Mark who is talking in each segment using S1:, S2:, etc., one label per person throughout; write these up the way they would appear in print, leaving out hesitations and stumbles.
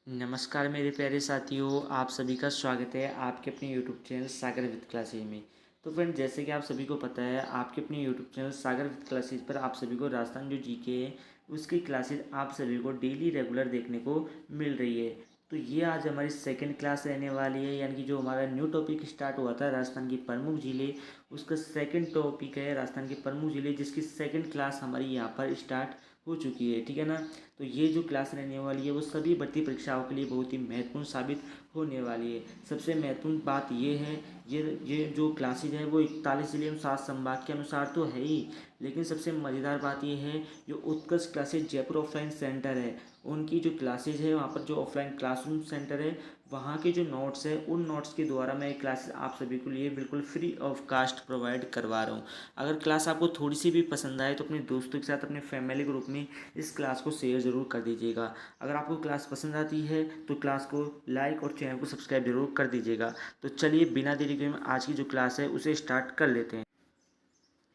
S1: नमस्कार मेरे प्यारे साथियों, आप सभी का स्वागत है आपके अपने YouTube channel Sagar with classes में। तो फ्रेंड, जैसे कि आप सभी को पता है, आपके अपने YouTube channel Sagar with classes पर आप सभी को राजस्थान जो जीके है उसकी क्लासेज आप सभी को डेली रेगुलर देखने को मिल रही है। तो ये आज हमारी सेकंड क्लास रहने वाली है, यानी कि जो हमारा न्यू टॉपिक स्टार्ट हुआ था राजस्थान की प्रमुख जिले, उसका सेकंड टॉपिक है राजस्थान के प्रमुख जिले, जिसकी सेकंड क्लास हमारी यहाँ पर स्टार्ट हो चुकी है। ठीक है ना। तो ये जो क्लास रहने वाली है वो सभी भर्ती परीक्षाओं के लिए बहुत ही महत्वपूर्ण साबित होने वाली है। सबसे महत्वपूर्ण बात ये है, ये जो क्लासेज है वो 41 जिले एवं 7 संभाग के अनुसार तो है ही, लेकिन सबसे मज़ेदार बात ये है, जो उत्कर्ष क्लासेज जयपुर ऑफलाइन सेंटर है उनकी जो क्लासेज है, वहाँ पर जो ऑफलाइन क्लासरूम सेंटर है, वहाँ के जो नोट्स है उन नोट्स के द्वारा मैं क्लासेस आप सभी के लिए बिल्कुल फ्री ऑफ कास्ट प्रोवाइड करवा रहा हूँ। अगर क्लास आपको थोड़ी सी भी पसंद आए तो अपने दोस्तों के साथ, अपने फैमिली ग्रुप में इस क्लास को शेयर ज़रूर कर दीजिएगा। अगर आपको क्लास पसंद आती है तो क्लास को लाइक और चैनल को सब्सक्राइब जरूर कर दीजिएगा। तो चलिए बिना देरी के हम आज की जो क्लास है उसे स्टार्ट कर लेते हैं।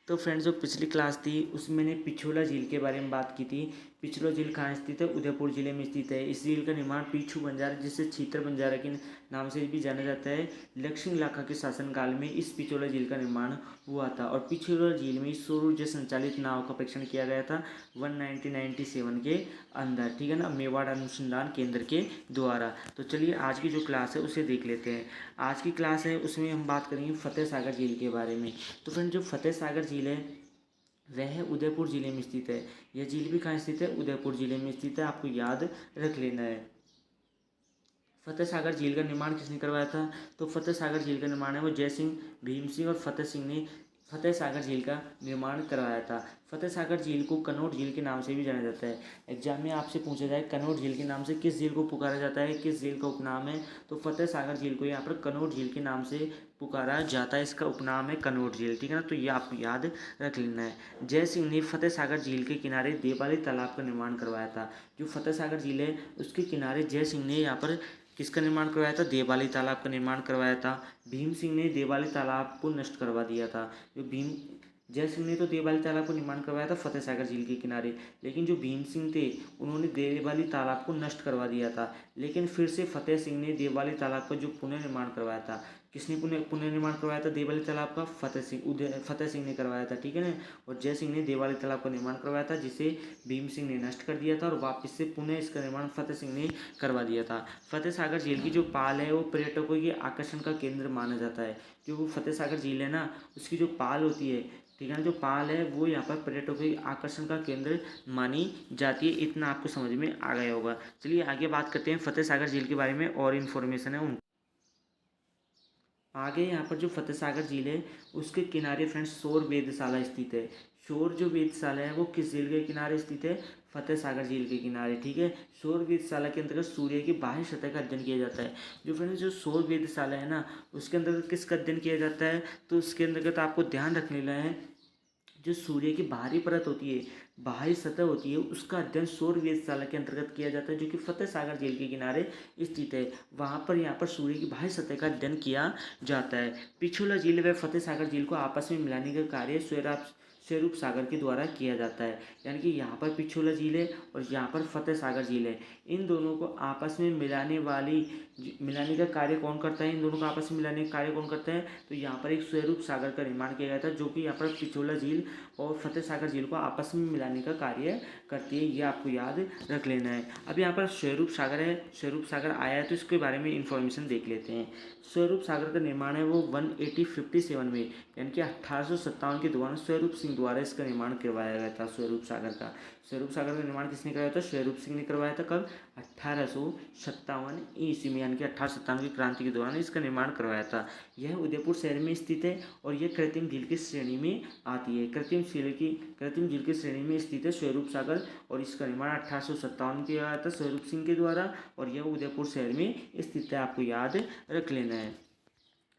S1: तो फ्रेंड्स, जो पिछली क्लास थी उसमें मैंने पिछोला झील के बारे में बात की थी। पिछोला झील कहाँ स्थित है? उदयपुर जिले में स्थित है। इस झील का निर्माण पीछू बंजारा, जिसे छीतर बंजारा के नाम से भी जाना जाता है, लक्ष्मी लाखा के शासनकाल में इस पिछोला झील का निर्माण हुआ था। और पिछोला झील में सौर ऊर्जा संचालित नाव का परीक्षण किया गया था 1997 के अंदर। ठीक है ना, मेवाड़ अनुसंधान केंद्र के द्वारा। तो चलिए आज की जो क्लास है उसे देख लेते हैं। आज की क्लास है उसमें हम बात करेंगे फतेह सागर झील के बारे में। तो फ्रेंड, जो फतेह सागर झील है वह उदयपुर ज़िले में स्थित है। यह झील भी कहाँ स्थित है? उदयपुर ज़िले में स्थित है, आपको याद रख लेना है। फतेह सागर झील का निर्माण किसने करवाया था? तो फतेह सागर झील का निर्माण है वो जय सिंह, भीम सिंह और फतेह सिंह ने फतेह सागर झील का निर्माण करवाया था। फतेह सागर झील को कनौट झील के नाम से भी जाना जाता है। एग्जाम में आपसे पूछा जाए कनौट झील के नाम से किस झील को पुकारा जाता है, किस झील का उपनाम है, तो फतेह सागर झील को यहाँ पर कनौट झील के नाम से पुकारा जाता है। इसका उपनाम है कनौट झील। ठीक है ना, तो ये आपको याद रख लेना है। जय सिंह ने फतेह सागर झील के किनारे देवाली तालाब का निर्माण करवाया था। जो फतेह सागर झील है उसके किनारे जय सिंह ने यहाँ पर किसका निर्माण करवाया था? देवाली तालाब का निर्माण करवाया था। भीम सिंह ने देवाली तालाब को नष्ट करवा दिया था। जो भीम जय सिंह ने तो देवाली तालाब को निर्माण करवाया था फतेह सागर झील के किनारे, लेकिन जो भीम सिंह थे उन्होंने देवाली तालाब को नष्ट करवा दिया था। लेकिन फिर से फतेह सिंह ने देवाली तालाब का जो पुनर्निर्माण करवाया था, किसने पुनर्निर्माण करवाया था देवाली तालाब का? फतेह सिंह ने करवाया था। ठीक है ना। और जय सिंह ने देवाली तालाब का निर्माण करवाया था, जिसे भीम सिंह ने नष्ट कर दिया था, और वापस से पुनः इसका निर्माण फतेह सिंह ने करवा दिया था। फतेह सागर झील की जो पाल है वो पर्यटकों के आकर्षण का केंद्र माना जाता है। जो फतेह सागर झील है ना, उसकी जो पाल होती है, ठीक है ना, जो पाल है वो यहाँ पर पर्यटकों के आकर्षण का केंद्र मानी जाती है। इतना आपको समझ में आ गया होगा। चलिए आगे बात करते हैं फतेह सागर झील के बारे में, और इन्फॉर्मेशन है उन आगे। यहाँ पर जो फतेह सागर झील है उसके किनारे फ्रेंड्स सौर वेधशाला स्थित है। सौर जो वेधशाला है वो किस झील के किनारे स्थित है? फतेह सागर झील के किनारे। ठीक है। सौर वेधशाला के अंतर्गत सूर्य की बाह्य सतह का अध्ययन किया जाता है। जो फ्रेंड्स जो सौर वेधशाला है ना, उसके अंतर्गत किसका अध्ययन किया जाता है? तो उसके अंतर्गत आपको ध्यान रख लेना है, जो सूर्य की बाहरी परत होती है, बाहरी सतह होती है, उसका अध्ययन सौर वेधशाला के अंतर्गत किया जाता है, जो कि फतेह सागर झील के किनारे स्थित है। वहाँ पर यहाँ पर सूर्य की बाहरी सतह का अध्ययन किया जाता है। पिछोला झील व फतेह सागर झील को आपस में मिलाने का कार्य स्वरूप सागर के द्वारा किया जाता है। यानी कि यहाँ पर पिछोला झील है और यहाँ पर फतेह सागर झील है। इन दोनों को आपस में मिलाने का कार्य कौन करता है? इन दोनों को आपस में मिलाने का कार्य कौन करता है? तो यहाँ पर एक स्वरूप सागर का निर्माण किया गया था, जो कि यहाँ पर पिछोला झील और फतेह सागर झील को आपस में मिलाने का कार्य करती है। ये आपको याद रख लेना है। अब यहाँ पर स्वरूप सागर है, स्वरूप सागर आया है तो इसके बारे में इंफॉर्मेशन देख लेते हैं। स्वरूप सागर का निर्माण है वो 1857 में, यानी कि 1857 के दौरान स्वरूप सिंह द्वारा इसका निर्माण करवाया गया था। स्वरूप सागर का निर्माण किसने करवाया था? स्वरूप सिंह ने करवाया था। कब? 1857 ईस्वी में, यानी कि 1857 की क्रांति के दौरान इसका निर्माण करवाया था। यह उदयपुर शहर में स्थित है और यह कृत्रिम झील की श्रेणी में आती है। कृत्रिम झील की श्रेणी में स्थित है स्वरूप सागर, और इसका निर्माण 1857 में किया गया था स्वरूप सिंह के द्वारा, और यह उदयपुर शहर में स्थित है। आपको याद रख लेना है।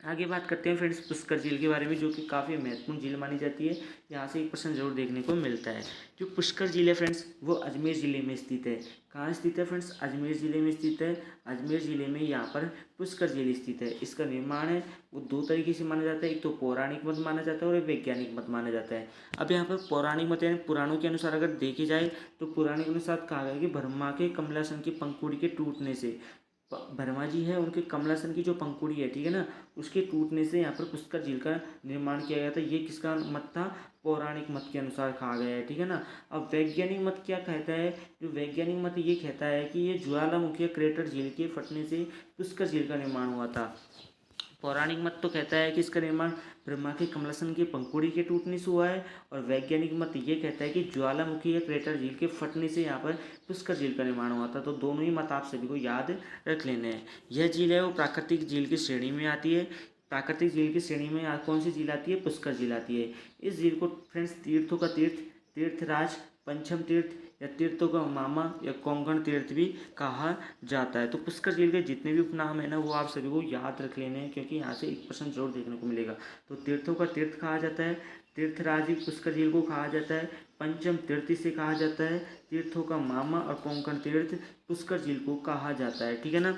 S1: आगे बात करते हैं फ्रेंड्स पुष्कर झील के बारे में, जो कि काफ़ी महत्वपूर्ण झील मानी जाती है। यहाँ से एक प्रश्न जरूर देखने को मिलता है। जो पुष्कर झील है फ्रेंड्स, वो अजमेर ज़िले में स्थित है। कहाँ स्थित है फ्रेंड्स? अजमेर ज़िले में स्थित है। अजमेर ज़िले में यहाँ पर पुष्कर झील स्थित है। इसका निर्माण है वो दो तरीके से माना जाता है। एक तो पौराणिक मत माना जाता है और एक वैज्ञानिक मत माना जाता है। अब यहाँ पर पौराणिक मत यानी पुराणों के अनुसार अगर देखे जाए तो पुराणिक अनुसार कहा गया कि ब्रह्मा के कमलासन की पंखुड़ी के टूटने से, ब्रह्मा जी है उनके कमलासन की जो पंखुड़ी है, ठीक है ना, उसके टूटने से यहाँ पर पुष्कर झील का निर्माण किया गया था। ये किसका मत था? पौराणिक मत के अनुसार कहा गया है, ठीक है ना। अब वैज्ञानिक मत क्या कहता है? जो वैज्ञानिक मत ये कहता है कि ये ज्वालामुखी क्रेटर झील के फटने से पुष्कर झील का निर्माण हुआ था। पौराणिक मत तो कहता है कि इसका निर्माण ब्रह्मा के कमलासन की पंखुड़ी के टूटने से हुआ है, और वैज्ञानिक मत ये कहता है कि ज्वालामुखी या क्रेटर झील के फटने से यहाँ पर पुष्कर झील का निर्माण हुआ था। तो दोनों ही मत आप सभी को याद रख लेने हैं। यह झील है वो प्राकृतिक झील की श्रेणी में आती है। प्राकृतिक झील की श्रेणी में कौन सी झील आती है? पुष्कर झील आती है। इस झील को फ्रेंड्स तीर्थों का तीर्थ, तीर्थराज, पंचम तीर्थ या तीर्थों का मामा या कोंकण तीर्थ भी कहा जाता है। तो पुष्कर झील के जितने भी उपनाम है ना, वो आप सभी को याद रख लेने हैं, क्योंकि यहाँ से एक प्रश्न जरूर देखने को मिलेगा। तो तीर्थों का तीर्थ कहा जाता है, तीर्थराज भी पुष्कर झील को कहा जाता है, पंचम तीर्थ से कहा जाता है, तीर्थों का मामा और कोंकण तीर्थ पुष्कर झील को कहा जाता है, ठीक है ना।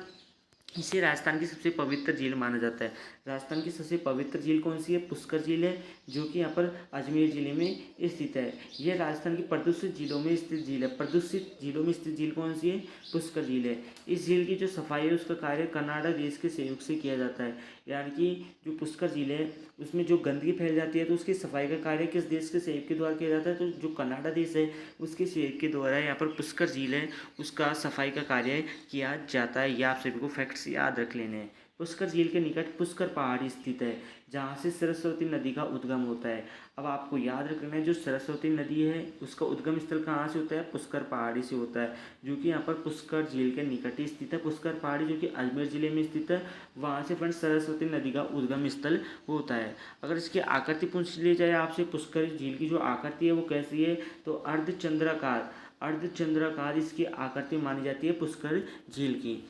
S1: इसे राजस्थान की सबसे पवित्र झील माना जाता है। राजस्थान की सबसे पवित्र झील कौन सी है? पुष्कर झील है, जो कि यहाँ पर अजमेर जिले में स्थित है। यह राजस्थान की प्रदूषित झीलों में स्थित झील है। प्रदूषित झीलों में स्थित झील कौन सी है? पुष्कर झील है। इस झील की जो सफाई है उसका कार्य कनाडा देश के सहयोग से किया जाता है। यानी कि जो पुष्कर झील है उसमें जो गंदगी फैल जाती है तो उसकी सफाई का कार्य किस देश के सहयोग के द्वारा किया जाता है? तो जो कनाडा देश है उसके सहयोग के द्वारा यहाँ पर पुष्कर झील है उसका सफाई का कार्य किया जाता है। यह आप सभी को फैक्ट्स याद रख लेने हैं। पुष्कर झील के निकट पुष्कर पहाड़ी स्थित है, जहाँ से सरस्वती नदी का उद्गम होता है। अब आपको याद रखना है जो सरस्वती नदी है उसका उद्गम स्थल कहाँ से होता है? पुष्कर पहाड़ी से होता है, जो कि यहाँ पर पुष्कर झील के निकट ही स्थित है। पुष्कर पहाड़ी जो कि अजमेर जिले में स्थित है, वहाँ से फ्रेंड्स सरस्वती नदी का उद्गम स्थल होता है। अगर इसकी आकृति पूछ ली जाए आपसे, पुष्कर झील की जो आकृति है वो कैसी है? तो अर्धचंद्राकार, अर्धचंद्राकार इसकी आकृति मानी जाती है पुष्कर झील की।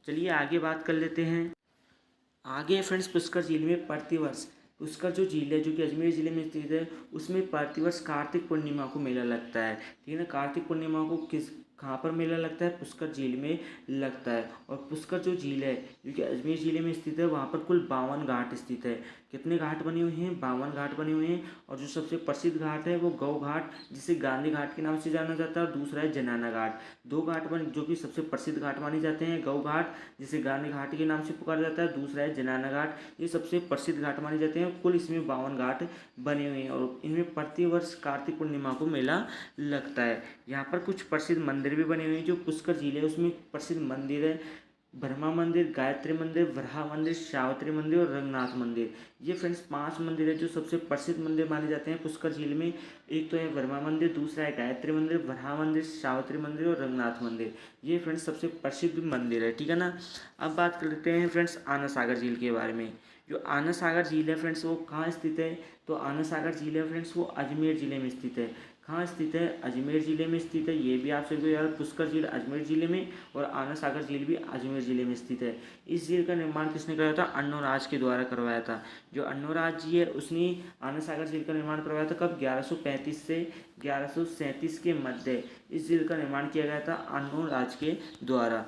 S1: चलिए आगे बात कर लेते हैं। आगे फ्रेंड्स पुष्कर झील में प्रतिवर्ष, पुष्कर जो झील है जो कि अजमेर ज़िले में स्थित है, उसमें प्रतिवर्ष कार्तिक पूर्णिमा को मेला लगता है, ठीक है ना। कार्तिक पूर्णिमा को कहाँ पर मेला लगता है? पुष्कर झील में लगता है। और पुष्कर जो झील है जो कि अजमेर ज़िले में स्थित है, वहाँ पर कुल 52 घाट स्थित है। कितने घाट बने हुए हैं? 52 घाट बने हुए हैं। और जो सबसे प्रसिद्ध घाट है वो गौ घाट, जिसे गांधी घाट के नाम से जाना जाता है, और दूसरा है जनाना घाट। दो घाट बने जो कि सबसे प्रसिद्ध घाट माने जाते हैं, गौ घाट जिसे गांधी घाट के नाम से पुकारा जाता है, दूसरा है जनाना घाट, ये सबसे प्रसिद्ध घाट माने जाते हैं। कुल इसमें 52 घाट बने हुए हैं और इनमें प्रतिवर्ष कार्तिक पूर्णिमा को मेला लगता है। यहाँ पर कुछ प्रसिद्ध मंदिर भी बने हुए हैं। जो पुष्कर झील है उसमें प्रसिद्ध मंदिर है ब्रह्मा मंदिर, गायत्री मंदिर, वराह मंदिर, सावित्री मंदिर और रंगनाथ मंदिर। ये फ्रेंड्स 5 मंदिर है जो सबसे प्रसिद्ध मंदिर माने जाते हैं पुष्कर झील में। एक तो है ब्रह्मा मंदिर, दूसरा है गायत्री मंदिर, वराह मंदिर, सावित्री मंदिर और रंगनाथ मंदिर। ये फ्रेंड्स सबसे प्रसिद्ध मंदिर है, ठीक है ना। अब बात कर लेते हैं फ्रेंड्स आना सागर झील के बारे में। जो आना सागर झील है फ्रेंड्स वो कहाँ स्थित है? तो आना सागर झील है फ्रेंड्स वो अजमेर ज़िले में स्थित है। कहाँ स्थित है? अजमेर ज़िले में स्थित है। ये भी आप सभी को याद, पुष्कर झील अजमेर ज़िले में और आना सागर झील भी अजमेर ज़िले में स्थित है। इस झील का निर्माण किसने कराया था? अन्नोराज के द्वारा करवाया था। जो अन्नोराज जी है उसने आना सागर झील का निर्माण करवाया था। कब? 1135 से 1137 के मध्य इस झील का निर्माण किया गया था अन्नोराज के द्वारा।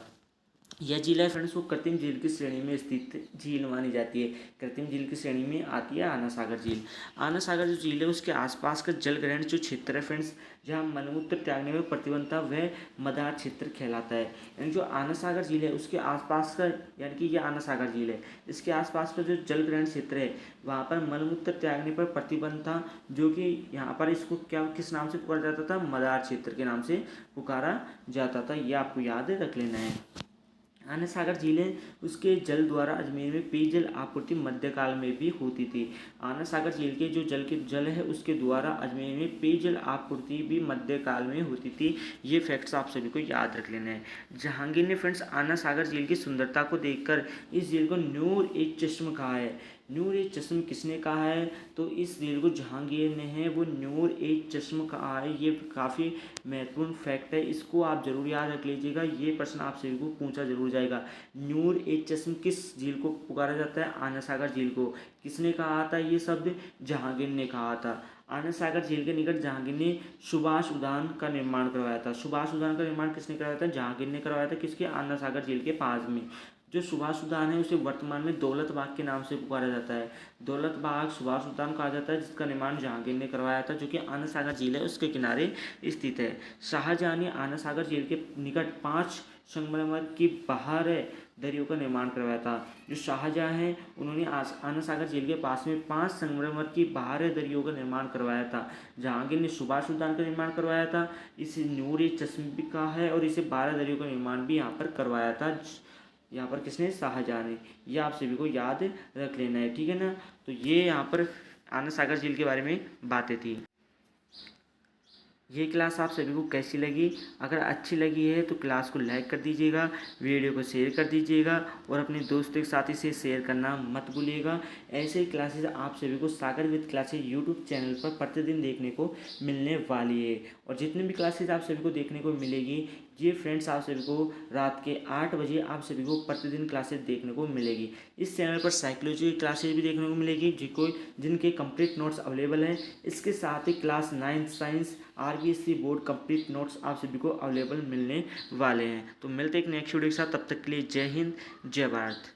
S1: यह झील है फ्रेंड्स वो कृत्रिम झील की श्रेणी में स्थित झील मानी जाती है। कृत्रिम झील की श्रेणी में आती है आना सागर झील। आना सागर जो झील है उसके आसपास का जल ग्रहण जो क्षेत्र है फ्रेंड्स, जहाँ मलमूत्र त्यागने में प्रतिबंधता वह मदार क्षेत्र कहलाता है। यानी जो आना सागर झील है उसके आसपास का, यानी कि यह आना सागर झील है, इसके आसपास का जो जल ग्रहण क्षेत्र है वहाँ पर मलमूत्र त्यागने पर प्रतिबंधता, जो कि यहाँ पर इसको क्या किस नाम से पुकारा जाता था? मदार क्षेत्र के नाम से पुकारा जाता था। ये आपको याद रख लेना है। आना सागर झील है उसके जल द्वारा अजमेर में पेयजल आपूर्ति मध्यकाल में भी होती थी। आना सागर झील के जो जल है उसके द्वारा अजमेर में पेयजल आपूर्ति भी मध्यकाल में होती थी। ये फैक्ट्स आप सभी को याद रख लेना है। जहांगीर ने फ्रेंड्स आना सागर झील की सुंदरता को देखकर इस झील को नूर ए चश्म कहा है। नूर ए चश्म किसने कहा है? तो इस झील को जहांगीर ने है वो नूर ए चश्म कहा है। ये काफ़ी महत्वपूर्ण फैक्ट है, इसको आप ज़रूर याद रख लीजिएगा, ये प्रश्न आप सभी को पूछा जरूर जाएगा। नूर ए चश्म किस झील को पुकारा जाता है? आना सागर झील को। किसने कहा था ये शब्द? जहांगीर ने कहा था। आनंद सागर झील के निकट जहांगीर ने सुभाष उद्यान का निर्माण करवाया था। सुभाष उद्यान का निर्माण किसने करवाया था? जहांगीर ने करवाया था। किसके? आनंद सागर झील के पास में। जो सुभाष उद्यान है उसे वर्तमान में दौलत बाग के नाम से पुकारा जाता है। दौलत बाग सुभाष उद्यान कहा जाता है, जिसका निर्माण जहांगीर ने करवाया था, जो कि आनंद सागर झील है उसके किनारे स्थित है। शाहजहां ने आनंद सागर झील के निकट 5 संगमरमर की बाहर दरियों का निर्माण करवाया था। जो शाहजहां हैं उन्होंने आनंद सागर झील के पास में 5 संगमरमर की बाहर दरियों का निर्माण करवाया था। जहांगीर ने सुभाष उद्यान का निर्माण करवाया था, इसे नूर ए चश्म भी कहा है, और इसे 12 दरियों का निर्माण भी यहाँ पर करवाया था। यहाँ पर किसने? शाहजहां ने। ये आप सभी को याद रख लेना है, ठीक है ना। तो ये यहाँ पर आनंद सागर झील के बारे में बातें थी। ये क्लास आप सभी को कैसी लगी? अगर अच्छी लगी है तो क्लास को लाइक कर दीजिएगा, वीडियो को शेयर कर दीजिएगा, और अपने दोस्तों के साथ इसे शेयर करना मत भूलिएगा। ऐसे ही क्लासेस आप सभी को सागर विद क्लासेस यूट्यूब चैनल पर प्रतिदिन देखने को मिलने वाली है। और जितनी भी क्लासेस आप सभी को देखने को मिलेगी, ये फ्रेंड्स आप सभी को रात के 8 बजे आप सभी को प्रतिदिन क्लासेस देखने को मिलेगी। इस चैनल पर साइकोलॉजी की क्लासेस भी देखने को मिलेगी, जिनके कंप्लीट नोट्स अवेलेबल हैं। इसके साथ ही class 9 science RBSC board complete notes आप सभी को अवेलेबल मिलने वाले हैं। तो मिलते हैं एक नेक्स्ट वीडियो के साथ, तब तक के लिए जय हिंद, जय भारत।